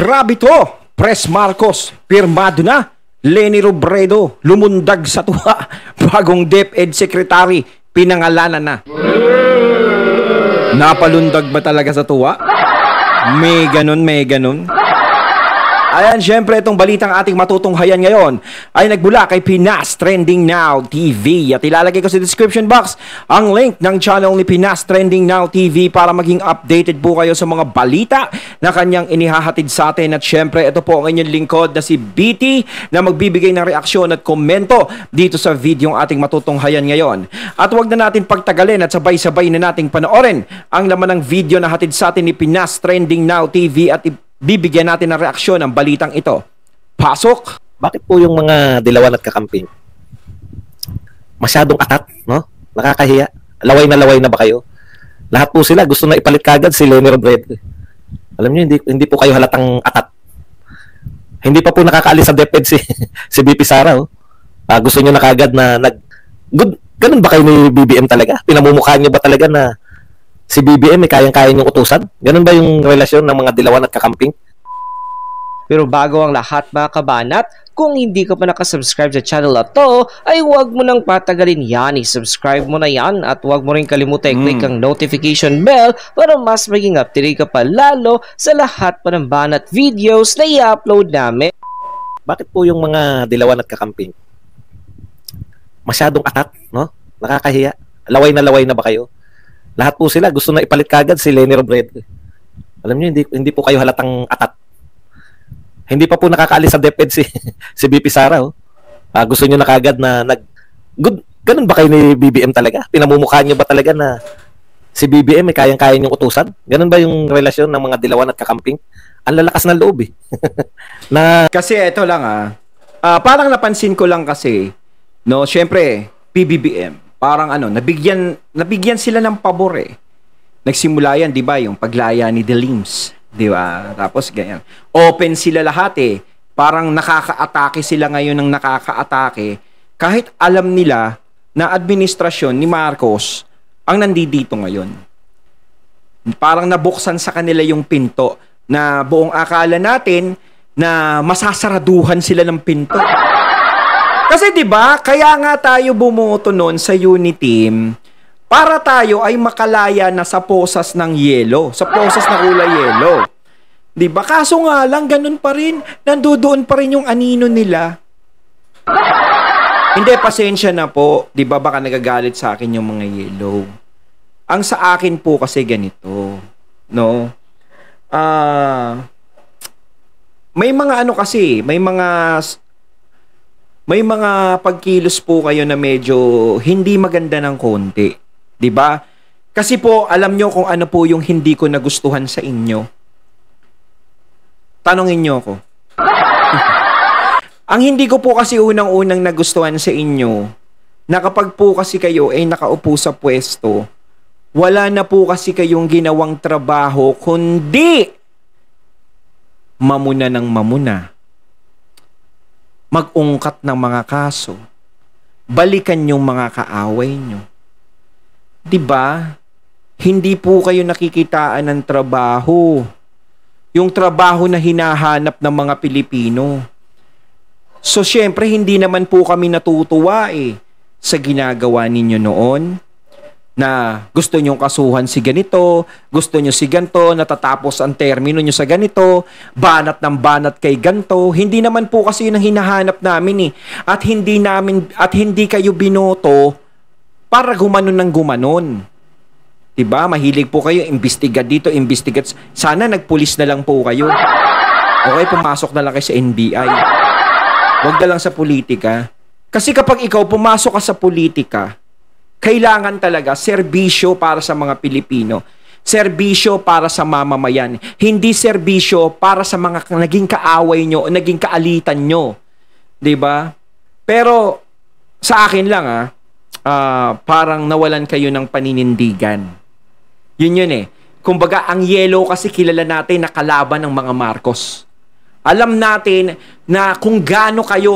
Grabe to! Pres Marcos, pirmado na. Leni Robredo, lumundag sa tuwa. Bagong DepEd Secretary, pinangalanan na. Napalundag ba talaga sa tuwa? May ganun, may ganun. Ayan, syempre itong balitang ating matutunghayan ngayon ay nagbula kay Pinas Trending Now TV. At ilalagay ko sa description box ang link ng channel ni Pinas Trending Now TV para maging updated po kayo sa mga balita na kanyang inihahatid sa atin. At syempre ito po ang inyong lingkod na si BT na magbibigay ng reaksyon at komento dito sa video ng ating matutunghayan ngayon. At huwag na natin pagtagalin at sabay-sabay na nating panoorin ang laman ng video na hatid sa atin ni Pinas Trending Now TV at bibigyan natin ng reaksyon ang balitang ito. Pasok! Bakit po yung mga dilawan at kakamping masyadong atat, no? Nakakahiya. Laway na ba kayo? Lahat po sila gusto na ipalit kagad si Leni Robredo. Alam niyo, hindi po kayo halatang atat. Hindi pa po nakakaalis sa DepEd si BP Sara, oh. Gusto niyo na kagad na good. Ganun ba kayo ni BBM talaga? Pinamumukha niyo ba talaga na si BBM ay kayang-kaya niyong utusan? Ganun ba yung relasyon ng mga dilawan at kakamping? Pero bago ang lahat mga kabanat, kung hindi ka pa nakasubscribe sa channel na to, ay huwag mo nang patagalin yan. I-subscribe mo na yan at huwag mo rin kalimutan i-click ang notification bell para mas maging up-to-date ka pa lalo sa lahat pa ng banat videos na i-upload namin. Bakit po yung mga dilawan at kakamping masyadong atat, no? Nakakahiya. Laway na ba kayo? Lahat po sila gusto na ipalit kagad si Leni Robredo. Alam niyo, hindi po kayo halatang atat. Hindi pa po nakakaalis sa DepEd si BP Sara, oh. Gusto niyo na kagad na good. Ganun ba kayo ni BBM talaga? Pinamumukha niyo ba talaga na si BBM ay kayang-kaya niyong utusan? Ganun ba yung relasyon ng mga dilawan at kakamping? Ang lalakas ng loob, eh. Kasi ito lang, parang napansin ko lang kasi, no, syempre, PBBM. Parang nabigyan sila ng pabor, eh. Nagsimula yan, di ba, yung paglaya ni Delims, di ba? Tapos ganyan. Open sila lahat, eh. Parang nakaka-atake sila ngayon ng nakaka-atake. Kahit alam nila na administrasyon ni Marcos ang nandito ngayon. Parang nabuksan sa kanila yung pinto na buong akala natin na masasaraduhan sila ng pinto. Kasi 'di ba, kaya nga tayo bumoto noon sa Uniteam para tayo ay makalaya na sa posas ng yelo, sa posas na kulay yelo. 'Di ba? Kaso nga lang ganun pa rin, nandoon pa rin yung anino nila. Hindi, pasensya na po, 'di ba, baka nagagalit sa akin yung mga yellow. Ang sa akin po kasi ganito, no? May mga kasi, may mga pagkilos po kayo na medyo hindi maganda ng konti. 'Di ba? Kasi po, alam nyo kung ano po yung hindi ko nagustuhan sa inyo. Tanongin nyo ako. Ang hindi ko po kasi unang-unang nagustuhan sa inyo, na kapag po kasi kayo ay nakaupo sa pwesto, wala na po kasi kayong ginawang trabaho, kundi mamuna ng mamuna. Mag-ungkat ng mga kaso, balikan yung mga kaaway nyo. Diba? Hindi po kayo nakikitaan ng trabaho. Yung trabaho na hinahanap ng mga Pilipino. So, syempre, hindi naman po kami natutuwa sa ginagawa ninyo noon na gusto nyong kasuhan si ganito, gusto nyo si ganito, natatapos ang termino nyo sa ganito, banat ng banat kay ganito. Hindi naman po kasi yun ang hinahanap namin, At hindi kayo binoto para gumanon ng gumanon. Diba? Mahilig po kayo, imbestiga dito, imbestigat. Sana nagpulis na lang po kayo. Okay, pumasok na lang kayo sa NBI. Huwag na lang sa politika. Kasi kapag ikaw pumasok ka sa politika, kailangan talaga serbisyo para sa mga Pilipino. Serbisyo para sa mamamayan. Hindi serbisyo para sa mga naging kaaway nyo o naging kaalitan nyo. 'Di ba? Pero sa akin lang parang nawalan kayo ng paninindigan. Yun Kumbaga, ang yellow kasi kilala natin na kalaban ng mga Marcos. Alam natin na kung gaano kayo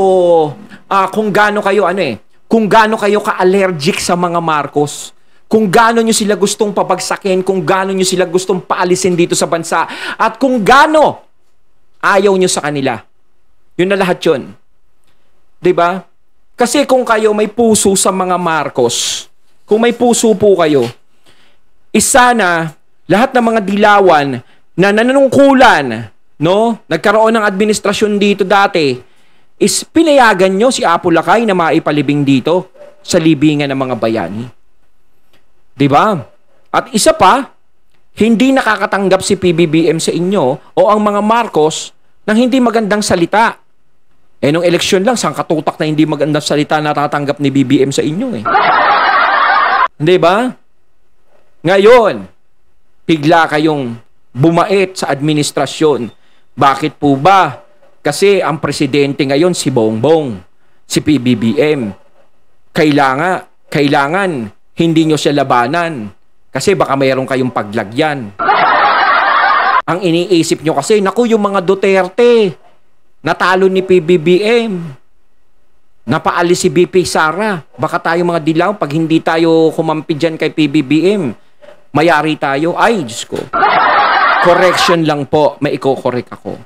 kung gaano kayo ka-allergic sa mga Marcos, kung gaano nyo sila gustong pabagsakin, kung gaano nyo sila gustong paalisin dito sa bansa, at kung gaano Ayaw nyo sa kanila. Yun na lahat yun. 'Di ba? Kasi kung kayo may puso sa mga Marcos, kung may puso po kayo, isa na lahat ng mga dilawan na nanunungkulan, no? Nagkaroon ng administrasyon dito dati, is pinayagan nyo si Apo Lakay na maipalibing dito sa libingan ng mga bayani. 'Di ba? At isa pa, hindi nakakatanggap si PBBM sa inyo o ang mga Marcos ng hindi magandang salita. Nung eleksyon lang, sang katutak na hindi magandang salita natatanggap ni BBM sa inyo eh. Hindi ba? Ngayon, bigla kayong bumait sa administrasyon. Bakit po ba? Kasi ang presidente ngayon si Bongbong, si PBBM. Kailangan hindi nyo siya labanan kasi baka mayroon kayong paglagyan. Ang iniisip nyo kasi, naku, yung mga Duterte, natalo ni PBBM, napaalis si BP Sara. Baka tayo mga dilaw, pag hindi tayo kumampi dyan kay PBBM, mayari tayo. Ay, Diyos ko. Correction lang po, may iko-correct ako.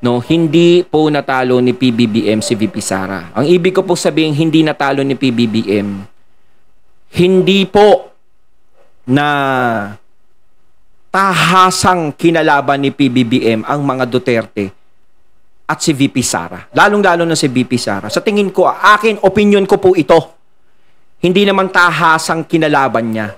No, hindi po natalo ni PBBM si VP Sara. Ang ibig ko po sabihin, hindi natalo ni PBBM. Hindi po na tahasang kinalaban ni PBBM ang mga Duterte at si VP Sara. Lalong-lalo na si VP Sara. Sa tingin ko, opinion ko po ito. Hindi naman tahasang kinalaban niya.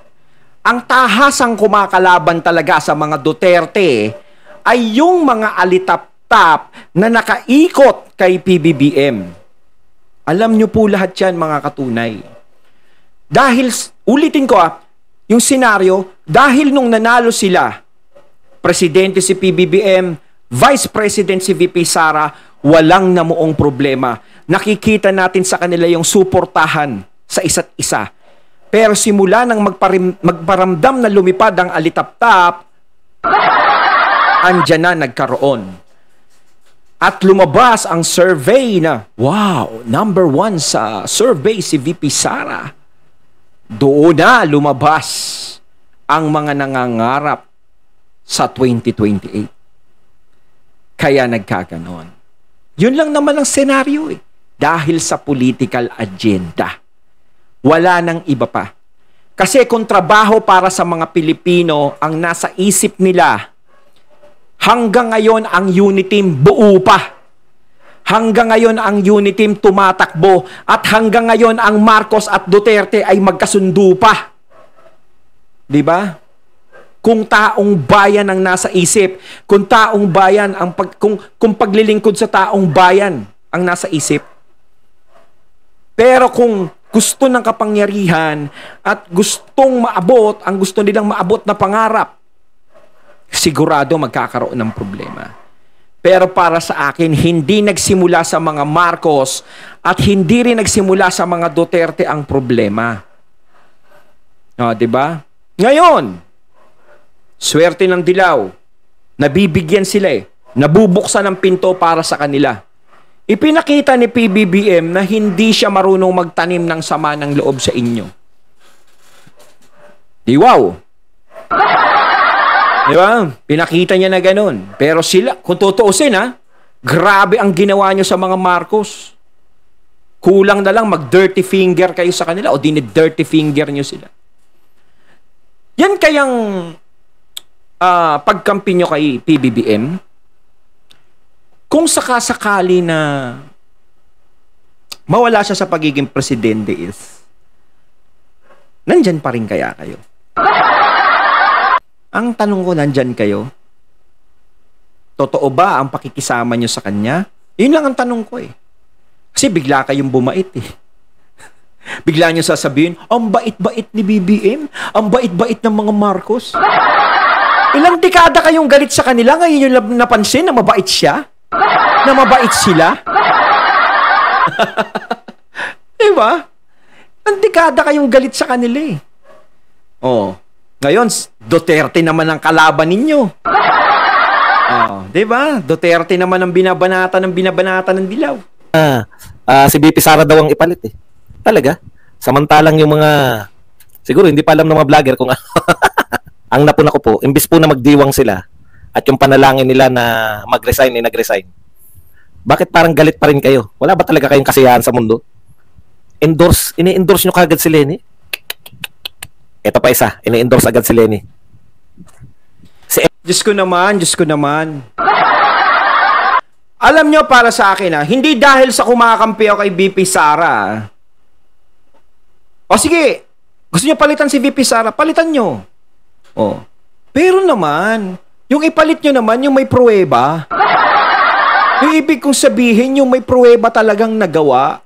Ang tahasang kumakalaban talaga sa mga Duterte ay yung mga alitap-tap na nakaikot kay PBBM. Alam niyo po lahat yan, mga katunay. Dahil, ulitin ko yung senaryo, dahil nung nanalo sila, presidente si PBBM, Vice President si VP Sara, walang namuong problema. Nakikita natin sa kanila yung suportahan sa isa't isa. Pero simula nang magparamdam na lumipad ang alitap-tap, andyan na nagkaroon. At lumabas ang survey na, wow, number 1 sa survey si VP Sara. Doon na lumabas ang mga nangangarap sa 2028. Kaya nagkaganon. Yun lang naman ang senaryo eh. Dahil sa political agenda. Wala nang iba pa. Kasi kung trabaho para sa mga Pilipino ang nasa isip nila, hanggang ngayon ang unity team buo pa. Hanggang ngayon ang unity team tumatakbo. At hanggang ngayon ang Marcos at Duterte ay magkasundo pa. Diba? Kung taong bayan ang nasa isip, kung taong bayan ang kung paglilingkod sa taong bayan ang nasa isip. Pero kung gusto ng kapangyarihan at gustong maabot, ang gusto nilang maabot na pangarap, sigurado magkakaroon ng problema. Pero para sa akin, hindi nagsimula sa mga Marcos at hindi rin nagsimula sa mga Duterte ang problema. Diba? Ngayon, swerte ng dilaw, nabibigyan sila nabubuksan ng pinto para sa kanila. Ipinakita ni PBBM na hindi siya marunong magtanim ng sama ng loob sa inyo. Wow! Di ba? Pinakita niya na ganun. Pero sila, kung tutuusin grabe ang ginawa niyo sa mga Marcos. Kulang na lang mag-dirty finger kayo sa kanila o dirty finger niyo sila. Yan kayang pagkampi nyo kay PBBM, kung sakasakali na mawala siya sa pagiging presidente is, nandyan pa rin kaya kayo? Ang tanong ko, nandyan kayo? Totoo ba ang pakikisama nyo sa kanya? Yun lang ang tanong ko Kasi bigla kayong bumait Bigla nyo sasabihin, ang bait-bait ni BBM, ang bait-bait ng mga Marcos. Ilang dekada kayong galit sa kanila, ngayon yung napansin na mabait siya? Na mabait sila? Diba? Ilang dekada kayong galit sa kanila ngayon, Duterte naman ang kalaban ninyo. Diba? Duterte naman ang binabanata ng dilaw. Si BP Sara daw ang ipalit Talaga? Samantalang yung mga, siguro hindi pa alam ng mga vlogger kung ang napuna ko po, imbis po na magdiwang sila, at yung panalangin nila na mag-resign ay nag-resign. Bakit parang galit pa rin kayo? Wala ba talaga kayong kasiyahan sa mundo? Ini-endorse nyo kagad si Lenny? Ito pa isa, ini-endorse agad si Lenny. Diyos ko naman. Alam nyo, para sa akin hindi dahil sa kumakampi ako kay VP Sara. O sige, gusto nyo palitan si VP Sara, palitan nyo. O. Pero naman, yung ipalit nyo naman yung may pruweba. Yung ibig kong sabihin, yung may pruweba talagang nagawa.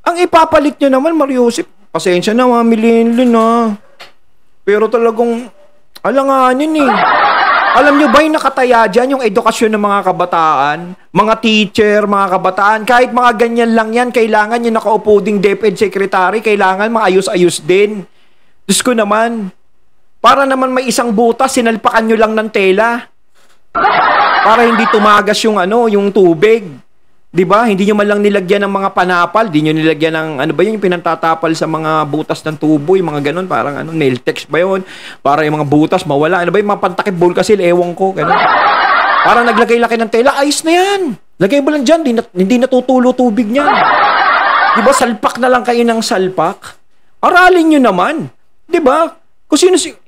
Ang ipapalit nyo naman, Mariusip, pasensya na, Milinlin Pero talagang, alanganin Alam nyo ba yung nakataya dyan, yung edukasyon ng mga kabataan, mga teacher, mga kabataan, kahit mga ganyan lang yan, kailangan yung nakaupo ding DepEd Secretary, kailangan maayos-ayos din. Diyos ko naman, para naman may isang butas, sinalpakan nyo lang ng tela. Para hindi tumagas yung yung tubig. 'Di ba? Hindi nyo man lang nilagyan ng mga panapal, hindi nyo nilagyan ng yung pinantatapal sa mga butas ng tubo, yung mga ganun, parang nail text ba yun? Para yung mga butas mawala. Yung mga pantakip bulkasil, ewan ko, ganun. Parang naglagay-laki ng tela, ayos na yan. Lagay mo lang dyan, hindi natutulo tubig niyan. 'Di ba? Salpak na lang kayo ng salpak. Aralin nyo naman. 'Di ba?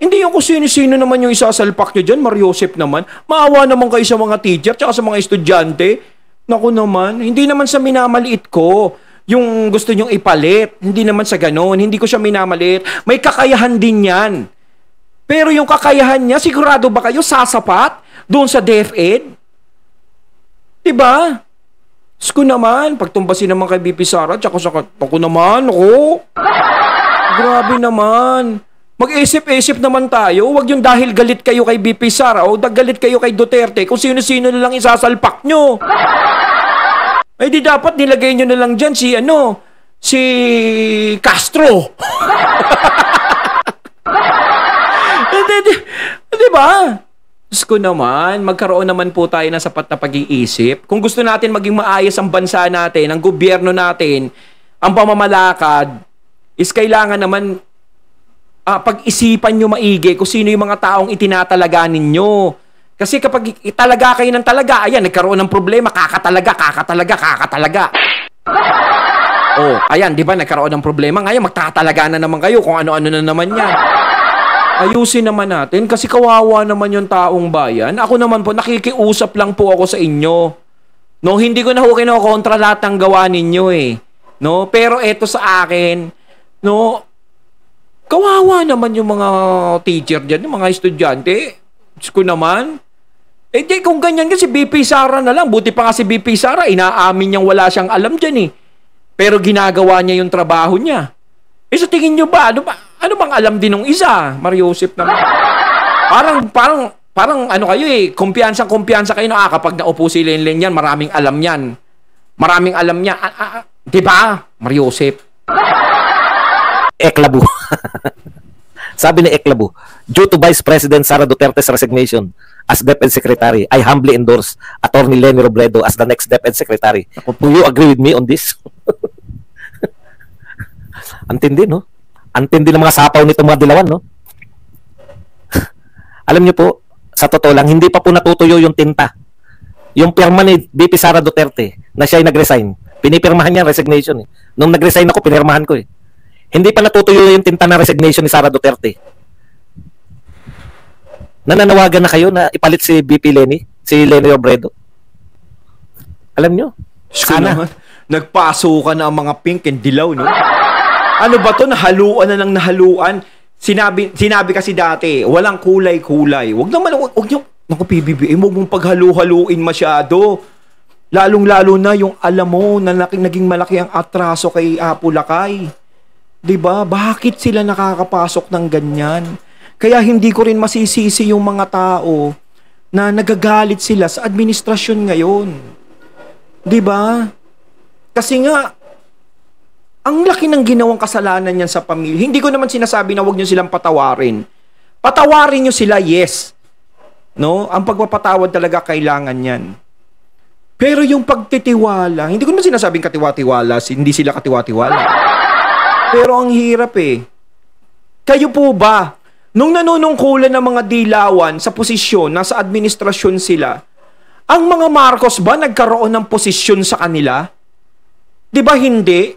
Hindi yung kung sino-sino naman yung isasalpak nyo dyan, Mariusip naman. Maawa naman kayo sa mga teacher tsaka sa mga estudyante. Naku naman, hindi naman sa minamaliit ko yung gusto nyong ipalit. Hindi naman sa ganon. Hindi ko siya minamaliit. May kakayahan din yan. Pero yung kakayahan niya, sigurado ba kayo sasapat doon sa DepEd? Diba? Sko naman, pagtumbasin naman kay VP Sara, tsaka sa ako naman, grabe naman. Mag-isip-isip naman tayo. Huwag yung dahil galit kayo kay VP Sara o galit kayo kay Duterte kung sino-sino na lang isasalpak nyo. Ay di dapat nilagay nyo na lang dyan si Castro. Di ba? Diyos ko naman, magkaroon naman po tayo ng sapat na pag-iisip. Kung gusto natin maging maayos ang bansa natin, ang gobyerno natin, ang pamamalakad, is kailangan naman pag-isipan nyo maigi kung sino yung mga taong itinatalaga ninyo. Kasi kapag italaga kayo ng talaga, ayan, nagkaroon ng problema, kakatalaga. Oh, ayan, di ba, nagkaroon ng problema. Ngayon, magtatalaga na naman kayo kung ano-ano na naman yan. Ayusin naman natin kasi kawawa naman yung taong bayan. Ako naman po, nakikiusap lang po ako sa inyo. No, hindi ko na kinokontra lahat ng gawa ninyo No, pero eto sa akin, no, kawawa naman yung mga teacher dyan, yung mga estudyante. Diyos ko naman. Di kung ganyan si VP Sara na lang. Buti pa nga si VP Sara, inaamin niyang wala siyang alam dyan Pero ginagawa niya yung trabaho niya. Sa tingin niyo ba, ano bang alam din ng isa? Mariusip naman. Parang kayo kumpiyansa kayo na kapag naupo si Lenlen yan, maraming alam yan. Maraming alam niya. Di ba, Mariusip? Eklabu. Sabi ni Eklabu, due to Vice President Sara Duterte's resignation as DepEd Secretary, I humbly endorse Attorney Lenny Robredo as the next DepEd Secretary. Do you agree with me on this? Antindi, no? Antindi ng mga sapaw nito mga dilawan, no? Alam niyo po, sa totoo lang, hindi pa po natutuyo yung tinta. Yung pirma ni VP Sara Duterte na siya ay nag-resign, pinipirmahan niya resignation. Nung nag-resign ako, pinirmahan ko Hindi pa natutuyo yung tinta ng resignation ni Sara Duterte. Nananawagan na kayo na ipalit si VP Lenny, si Lenny Robredo. Alam nyo? Sana. Nagpasukan na ang mga pink and dilaw, no? Ano ba to? Nahaluan na ng nahaluan. Sinabi kasi dati, walang kulay-kulay. Huwag nyo, naku PBBM, huwag mong paghalu-haluin masyado. Lalong-lalo na yung alam mo na naging malaki ang atraso kay Apo Lakay. 'Di ba? Bakit sila nakakapasok ng ganyan? Kaya hindi ko rin masisisi yung mga tao na nagagalit sila sa administrasyon ngayon. 'Di ba? Kasi nga ang laki ng ginawang kasalanan niyan sa pamilya. Hindi ko naman sinasabi na wag niyo silang patawarin. Patawarin niyo sila, yes. No? Ang pagpapatawad talaga kailangan 'yan. Pero yung pagtitiwala, hindi ko naman sinasabing katiwa-tiwala, hindi sila katiwa-tiwala. Pero ang hirap Kayo po ba, Nung nanunungkulan ng mga dilawan sa posisyon, nasa administrasyon sila, ang mga Marcos ba nagkaroon ng posisyon sa kanila? Di ba hindi?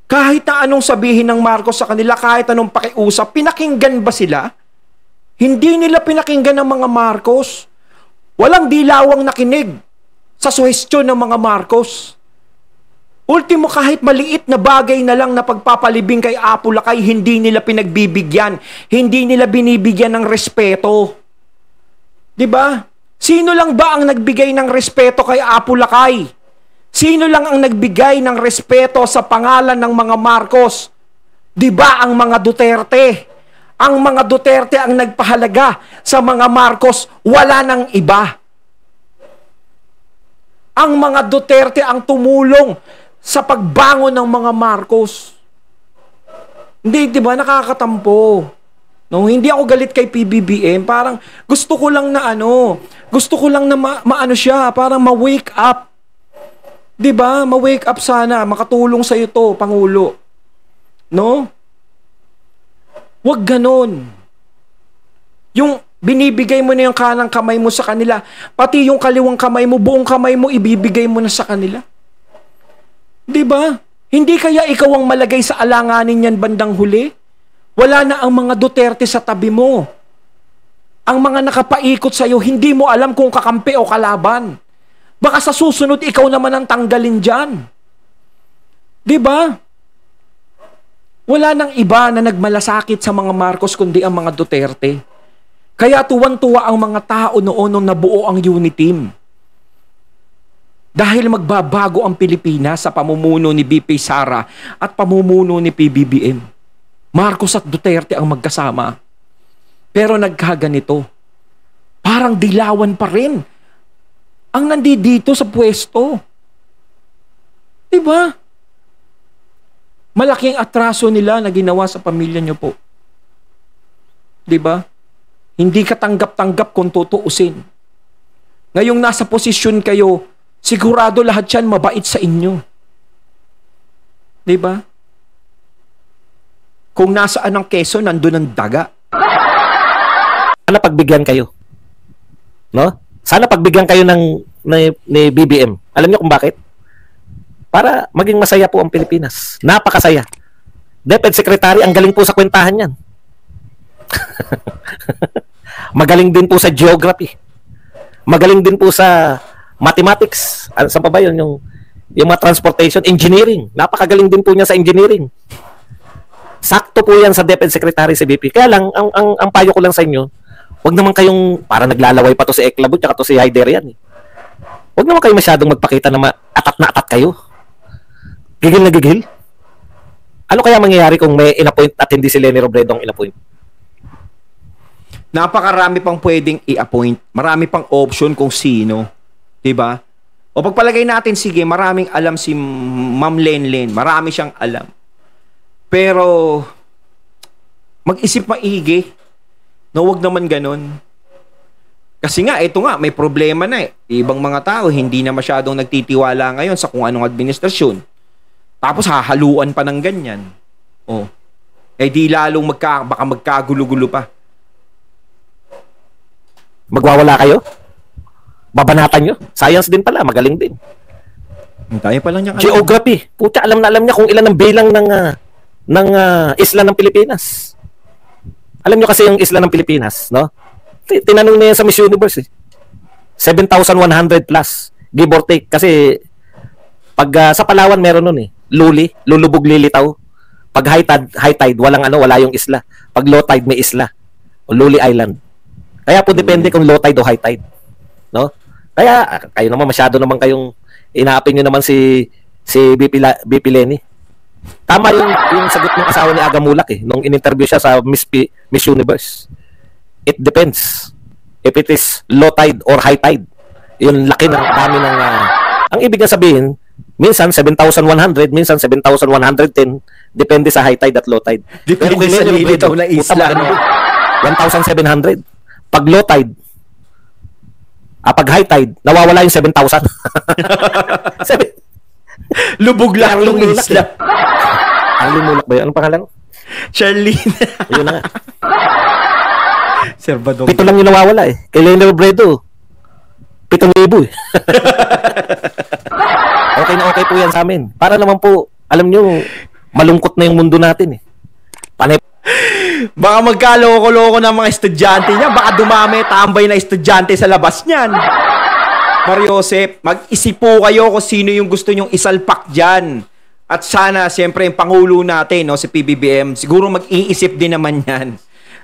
Kahit na anong sabihin ng Marcos sa kanila, kahit anong pakiusap, pinakinggan ba sila? Hindi nila pinakinggan ng mga Marcos. Walang dilawang nakinig sa suhestyon ng mga Marcos. Ultimo, kahit maliit na bagay na lang na pagpapalibing kay Apo Lakay, hindi nila pinagbibigyan. Hindi nila binibigyan ng respeto. Diba? Sino lang ba ang nagbigay ng respeto kay Apo Lakay? Sino lang ang nagbigay ng respeto sa pangalan ng mga Marcos? Diba ang mga Duterte? Ang mga Duterte ang nagpahalaga sa mga Marcos, wala nang iba. Ang mga Duterte ang tumulong sa pagbangon ng mga Marcos. Hindi, di ba, nakakatampo. No, hindi ako galit kay PBBM, parang gusto ko lang na maano siya, parang ma-wake up. 'Di ba? Ma-wake up sana, makatulong sa iyo 'to, pangulo. No? Huwag ganon. Yung binibigay mo na yung kanang kamay mo sa kanila, pati yung kaliwang kamay mo, buong kamay mo ibibigay mo na sa kanila. 'Di ba? Hindi kaya ikaw ang malagay sa alanganin yan bandang huli? Wala na ang mga Duterte sa tabi mo. Ang mga nakapaikot sa iyo, hindi mo alam kung kakampi o kalaban. Baka sa susunod ikaw naman ang tanggalin diyan. 'Di ba? Wala nang iba na nagmalasakit sa mga Marcos kundi ang mga Duterte. Kaya tuwan-tuwa ang mga tao noon nung nabuo ang unity team. Dahil magbabago ang Pilipinas sa pamumuno ni BP Sara at pamumuno ni PBBM. Marcos at Duterte ang magkasama. Pero nagkaganito. Parang dilawan pa rin ang nandito sa pwesto. Diba? Malaking atraso nila na ginawa sa pamilya nyo po. Diba? Hindi ka tanggap-tanggap kung tutuusin. Ngayong nasa posisyon kayo, sigurado lahat yan mabait sa inyo. Diba? Kung nasaan ang keso, nandun ang daga. Sana pagbigyan kayo. No? Sana pagbigyan kayo ni BBM. Alam niyo kung bakit? Para maging masaya po ang Pilipinas. Napakasaya. DepEd Secretary, ang galing po sa kwentahan yan. Magaling din po sa geography. Magaling din po sa mathematics. Ano pa ba yun? Yung mga transportation, engineering. Napakagaling din po niya sa engineering. Sakto po yan sa DepEd Secretary si BP. Kaya lang, ang payo ko lang sa inyo, huwag naman kayong, para naglalaway pa to si Eklabut at to si Haider yan. Huwag naman kayo masyadong magpakita na atat na atat kayo. Gigil na gigil. Ano kaya mangyayari kung may in-appoint at hindi si Leni Robredo ang in-appoint? Napakarami pang pwedeng i-appoint. Marami pang option kung sino. Diba? O pagpalagay natin, sige, maraming alam si Ma'am Lenlen. Marami siyang alam. Pero, mag-isip maigi. No, wag naman ganun. Kasi nga, ito nga, may problema na eh. Ibang mga tao, hindi na masyadong nagtitiwala ngayon sa kung anong administrasyon. Tapos hahaluan pa ng ganyan. Oh. Eh di lalong baka magkagulo-gulo pa. Magwawala kayo? Babanatan nyo? Science din pala, magaling din. Tayo pa lang niya. Geography. Puta, alam na alam niya kung ilan ang bilang ng isla ng Pilipinas. Alam nyo kasi yung isla ng Pilipinas, no? Tinanong niya sa Miss Universe, 7,100 plus, give or take. Kasi, pag sa Palawan meron nun eh. Lulubog Lilitaw. Pag high tide, wala yung isla. Pag low tide, may isla. O Luli Island. Kaya po depende kung low tide o high tide. No? Kaya, kayo naman, masyado naman kayong inaapin nyo naman si BP Lenny. Tama yung sagot ng asawa ni Aga Mulak eh, nung in-interview siya sa Miss Universe. It depends. If it is low tide or high tide. Yung laki ng dami ng... ang ibig na sabihin, minsan 7,100, minsan 7,110. Depende sa high tide at low tide. Depende sa lilitaw na isla. 1,700. Pag low tide, pag high tide, nawawala yung 7,000. Lubog lang yung isla. Ang Mulak ba yun? Anong pangalan? Charlene. Yun na nga. Sir Badong. 7 lang yung nawawala eh. Kay Lenny Robredo, 7,000 eh. Okay na okay po yan sa amin. Para naman po, alam nyo, malungkot na yung mundo natin eh. Panay Baka magkaloko-loko ng mga estudyante niya. Baka dumami, tambay na estudyante sa labas niyan. Mariosep, mag-isip po kayo kung sino yung gusto nyong isalpak dyan. At sana, siyempre, yung Pangulo natin, no, si PBBM, siguro mag-iisip din naman yan.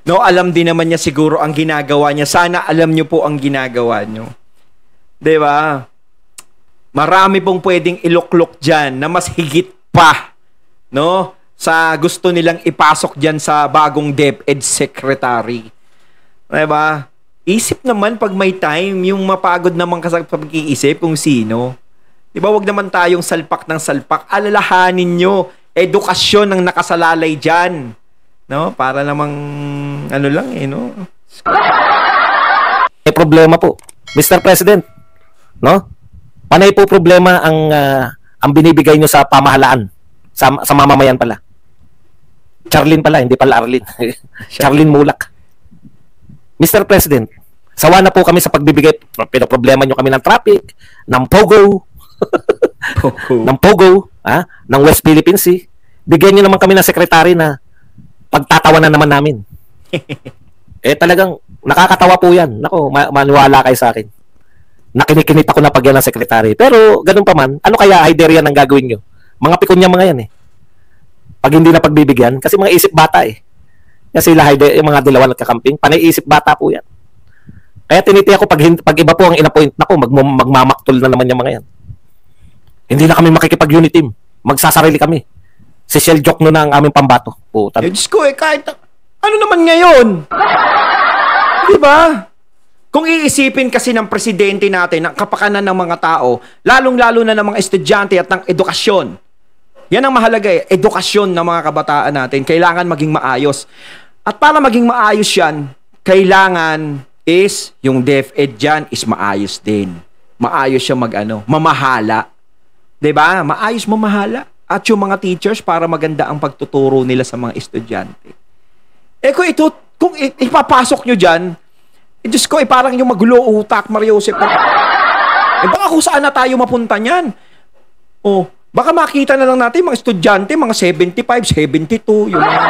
No, alam din naman niya siguro ang ginagawa niya. Sana alam niyo po ang ginagawa niyo. 'Di ba? Marami pong pwedeng iluklok dyan na mas higit pa, no? Sa gusto nilang ipasok dyan sa bagong DepEd Secretary. Diba? Isip naman pag may time, yung mapagod naman ka sa pag-iisip kung sino. Diba, wag naman tayong salpak ng salpak. Alalahanin nyo, edukasyon ang nakasalalay dyan. No? Para namang, ano lang eh, no? may problema po. Mr. President, no? Panay po problema ang binibigay nyo sa pamahalaan. Sa mamamayan pala. Charlene pala, hindi pala Arlene. Charlene Mulak. Mr. President, sawa na po kami sa pagbibigay. Pinoproblema nyo kami ng traffic, ng POGO, ng POGO, ng West Philippine Sea. Bigyan nyo naman kami ng sekretary na pagtatawanan naman namin. Talagang nakakatawa po yan. Nako, maniwala kayo sa akin. Nakinikinit ako na pag yan ng sekretary. Pero, ganun pa man, ano kaya idea ang gagawin nyo? Mga pikon niya mga yan eh. Pag hindi na pagbibigyan, kasi mga isip bata eh. Kasi yung mga dilawan at kakamping, panay isip bata po yan. Kaya tinitiya ko pag iba po ang inappoint na ko, magmamaktol na naman yung mga yan. Hindi na kami makikipag-unit team. Magsasarili kami. Si Shell Joke no na ang aming pambato. Puta. Diyos ko kahit ano naman ngayon? Diba? Kung iisipin kasi ng presidente natin ang kapakanan ng mga tao, lalong-lalo na ng mga estudyante at ng edukasyon. Yan ang mahalaga eh, edukasyon ng mga kabataan natin. Kailangan maging maayos. At para maging maayos yan, kailangan is yung DepEd dyan is maayos din. Maayos siya mamahala. Diba? Maayos mamahala. At yung mga teachers para maganda ang pagtuturo nila sa mga estudyante. Kung ipapasok nyo dyan, Diyos ko, parang yung magulo utak, Mariosep. Baka kung saan na tayo mapunta niyan. Baka makita na lang natin mga estudyante, mga 75, 72, yung mga,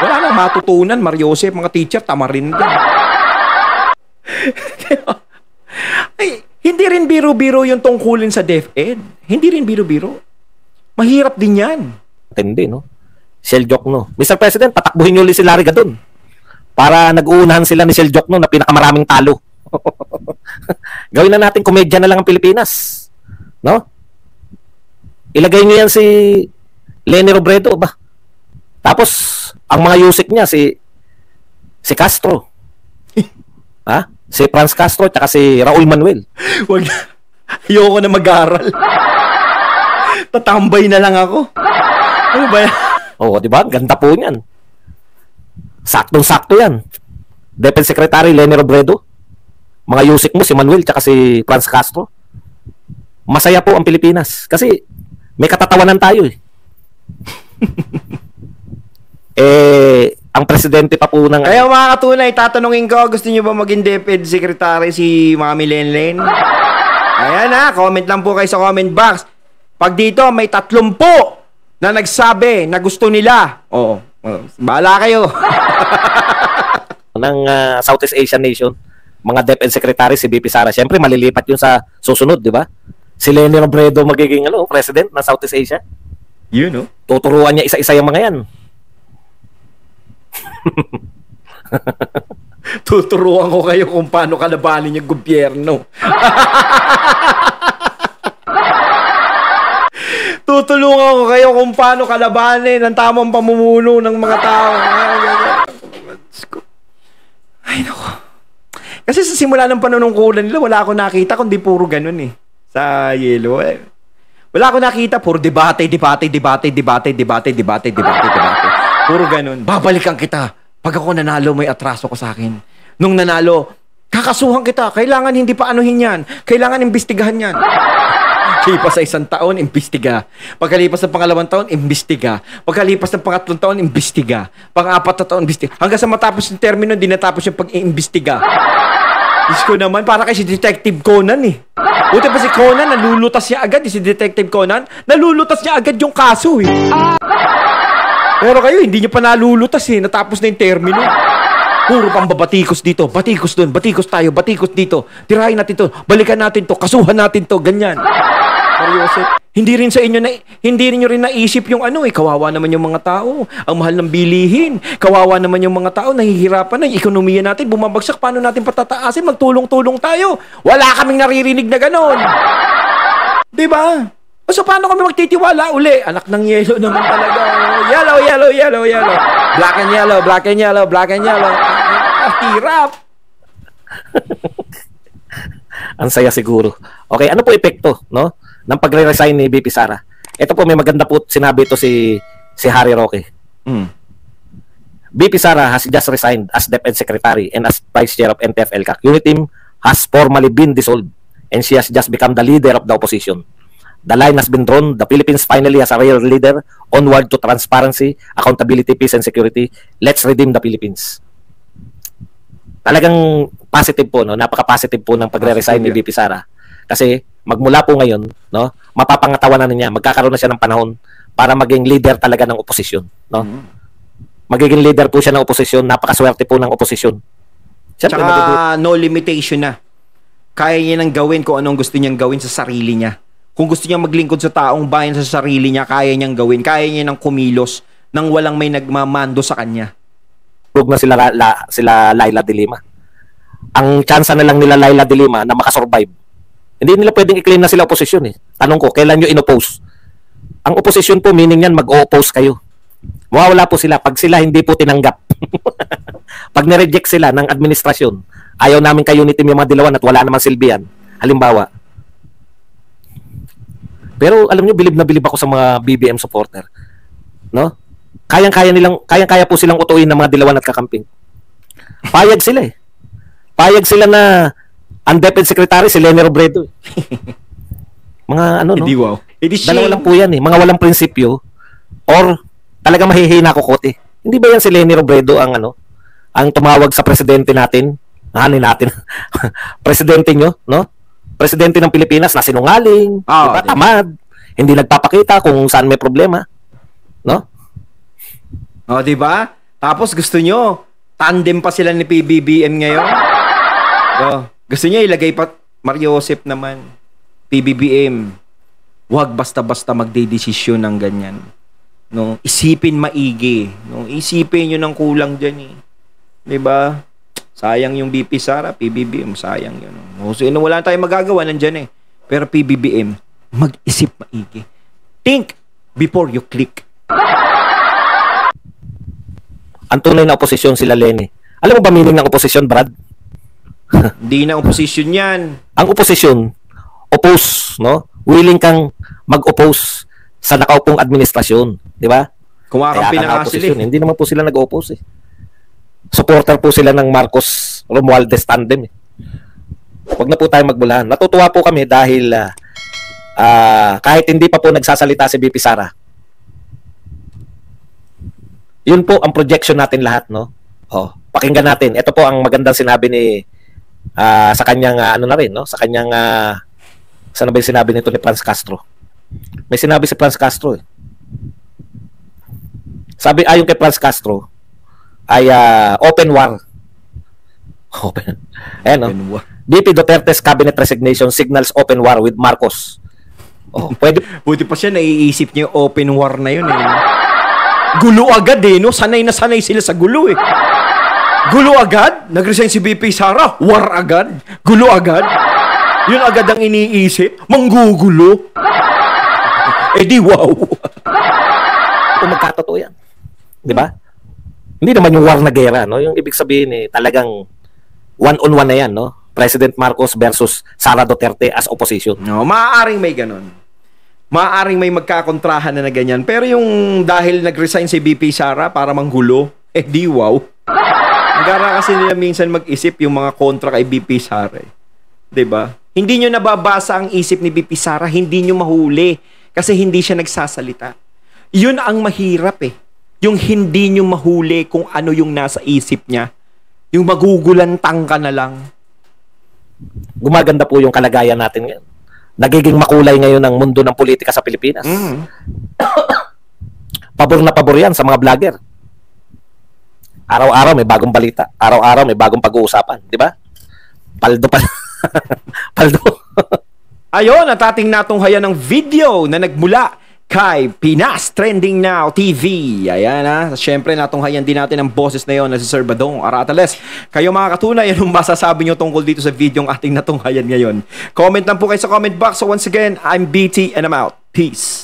wala nang matutunan, Mariosep, mga teacher, tama rin din. Ay, hindi rin biro-biro yung tungkulin sa DepEd. Hindi rin biro-biro. Mahirap din yan. Hindi, no? Shell Joke, no? Mr. President, patakbuhin nyo ulit si Larry Gadon. Para nag-uunahan sila ni Shell Joke, no, na pinakamaraming talo. Gawin na natin komedya na lang ang Pilipinas. No? Ilagay niyo yan si Lenny Robredo ba? Tapos ang mga yusik niya si Castro. Si Franz Castro at si Raul Manuel. Wag. Ayoko na mag-aral. Tatambay na lang ako. Ano ba yan? Di ba? Ganda po niyan. Saktong-sakto yan. DepEd Secretary Lenny Robredo. Mga yusik mo si Manuel at si Franz Castro. Masaya po ang Pilipinas kasi may katatawanan tayo eh. Ang presidente pa po ng... Kaya mga katunay, tatanungin ko, gusto niyo ba maging DepEd Secretary si Mami Lenlen? Ayan comment lang po kayo sa comment box. Pag dito, may 30 na nagsabi na gusto nila. Bahala kayo. ng Southeast Asian nation, mga DepEd Secretary, si BP Sara. Siyempre, malilipat yun sa susunod, di ba? Si Lenny Robredo magiging president ng Southeast Asia. Yun, Tuturuan niya isa-isa yung mga yan. Tuturuan ko kayo kung paano kalabanin yung gobyerno. Tutulungan ko kayo kung paano kalabanin ang tamang pamumuno ng mga tao. Ay, naku. Kasi sa simula ng panunungkulan nila, wala akong nakita kundi puro ganun eh. Sa yelo wala akong nakita, puro debate. Puro ganun. Babalikan kita. Pag ako nanalo, may atraso ko sa akin. Nung nanalo, kakasuhan kita. Kailangan hindi pa anuhin yan. Kailangan imbestigahan yan. Pagkalipas sa 1 taon, imbestiga. Pagkalipas ng pangalawang taon, imbestiga. Pagkalipas ng pangatlong taon, imbestiga. Pang-apat na taon, imbestiga. Hanggang sa matapos yung termino, di natapos yung pag-iimbestiga. Diyos ko naman, para kay si Detective Conan eh. Buti pa si Conan, nalulutas niya agad. Si Detective Conan, nalulutas niya agad yung kaso eh. Pero kayo, hindi niyo pa nalulutas eh. Natapos na yung termino. Puro pang babatikos dito, batikos doon, batikos tayo, batikos dito. Tirahin natin to, balikan natin to, kasuhan natin to, ganyan. Seryoso. Hindi rin sa inyo na hindi rin niyo rin naisip yung kawawa naman yung mga tao. Ang mahal ng bilihin. Kawawa naman yung mga tao, nahihirapan na yung ekonomiya natin bumabagsak. Paano natin patataasin? Magtulong-tulong tayo. Wala kaming naririnig na ganon. 'Di ba? So paano kami magtitiwala uli? Anak ng yelo naman talaga. Yellow, yellow, yellow, yellow. Black and yellow, black and yellow, black and yellow. Hirap. Ang saya siguro. Okay, ano po epekto, no? Ng pagre-resign ni VP Sara. Ito po, may maganda po sinabi ito si Harry Roque. VP Sara has just resigned as DepEd Secretary and as Vice Chair of NTF-ELCAC. Unit team has formally been dissolved and she has just become the leader of the opposition. The line has been drawn. The Philippines finally has a real leader. Onward to transparency, accountability, peace, and security. Let's redeem the Philippines. Talagang positive po, no? Napaka-positive po ng pagre-resign ni VP Sara. Kasi magmula po ngayon, no, mapapangatawanan na niya, magkakaroon na siya ng panahon para maging leader talaga ng oposisyon, no? Magiging leader po siya ng oposisyon, napakaswerte po ng oposisyon. Siyempre, no limitation na. Kaya niya nang gawin kung anong gusto niyang gawin sa sarili niya. Kung gusto niya maglingkod sa taong bayan sa sarili niya, kaya niyang gawin. Kaya niya nang kumilos nang walang may nagmamando sa kanya. Huwag na sila Laila de Lima. Ang tsansa na lang nila Laila de Lima na makasurvive. Hindi nila pwedeng i-claim na sila oposisyon eh. Tanong ko, kailan nyo in-oppose? Ang opposition po, meaning yan, mag-o-oppose kayo. Mawawala po sila pag sila hindi po tinanggap. Pag nireject sila ng administrasyon, ayaw namin kayo ni Team yung mga dilawan at wala namang silbihan. Halimbawa. Pero alam nyo, bilib na bilib ako sa mga BBM supporter. No? Kayang-kaya po silang utuin ng mga dilawan at kakamping. Payag sila eh. Payag sila na ang DepEd Secretary si Leni Robredo. Mga no? Wow. Dalawa lang po yan eh. Mga walang prinsipyo or talaga mahihina kokote. Hindi ba yan si Leni Robredo ang ang tumawag sa presidente natin? Natin. Presidente nyo, no? Presidente ng Pilipinas na sinungaling, diba? Tamad, hindi nagpapakita kung saan may problema. No? Di ba? Tapos gusto nyo, tandem pa sila ni PBBM ngayon. Gusto niya ilagay pa Mario Joseph naman. PBBM. Huwag basta-basta magdedesisyon ng ganyan. No, isipin maigi. No, isipin niyo ng kulang diyan eh. 'Di ba? Sayang yung VP Sara, PBBM, sayang 'yun. So, wala tayong magagawa nandiyan eh. Pero PBBM, mag-isip maigi. Think before you click. Ang tunay na oposisyon sila Leni. Alam mo ba meaning ng oposisyon, Brad? Hindi na oposisyon yan. Ang oposisyon, oppose, no? Willing kang mag-oppose sa nakaupong administrasyon. Di ba? Kumakampi na nga sila. Hindi naman po sila nag-oppose eh. Supporter po sila ng Marcos Romualdez tandem eh. Huwag na po tayo magbulahan. Natutuwa po kami dahil kahit hindi pa po nagsasalita si VP Sara, yun po ang projection natin lahat, no? Pakinggan natin. Ito po ang magandang sinabi ni sa kanyang na rin, no? Sa kanyang saan ba yung sinabi nito ni Franz Castro? May sinabi si Franz Castro eh. Sabi ayon kay Franz Castro ay open war. No? VP Duterte's cabinet resignation signals open war with Marcos. Pwede. Buti pa siya naiisip niya yung open war na yun eh. Gulo agad eh, no? Sanay na sanay sila sa gulo eh. Gulo agad? Nag-resign si VP Sara? War agad? Gulo agad? Yun agad ang iniisip? Manggugulo? Di wow. Kung magkatotoo yan. Di ba? Hindi naman yung war na gera, no? Yung ibig sabihin eh, talagang one-on-one na yan, no? President Marcos versus Sara Duterte as opposition. No, maaaring may ganun. Maaaring may magkakontrahan na ganyan. Pero yung dahil nag-resign si VP Sara para manggulo, di wow. Ang gara kasi nila minsan mag-isip yung mga kontra kay VP Sara. Eh. 'Di ba? Hindi nyo nababasa ang isip ni BP Sara, hindi nyo mahuli kasi hindi siya nagsasalita. Yun ang mahirap eh. Yung hindi nyo mahuli kung ano yung nasa isip niya. Yung magugulantang ka na lang. Gumaganda po yung kalagayan natin ngayon. Nagiging makulay ngayon ang mundo ng politika sa Pilipinas. Pabor na pabor yan sa mga vlogger. Araw-araw may bagong balita. Araw-araw may bagong pag-uusapan. Di ba? Paldo pa. Paldo. Ayon, at ating natunghayan ng video na nagmula kay Pinas Trending Now TV. Ayan ha. Siyempre, natunghayan din natin ang boses na yon na si Sir Badong Aratales. Kayo mga katunay, anong masasabi nyo tungkol dito sa video ng ating natunghayan ngayon? Comment lang po kayo sa comment box. So once again, I'm BT and I'm out. Peace.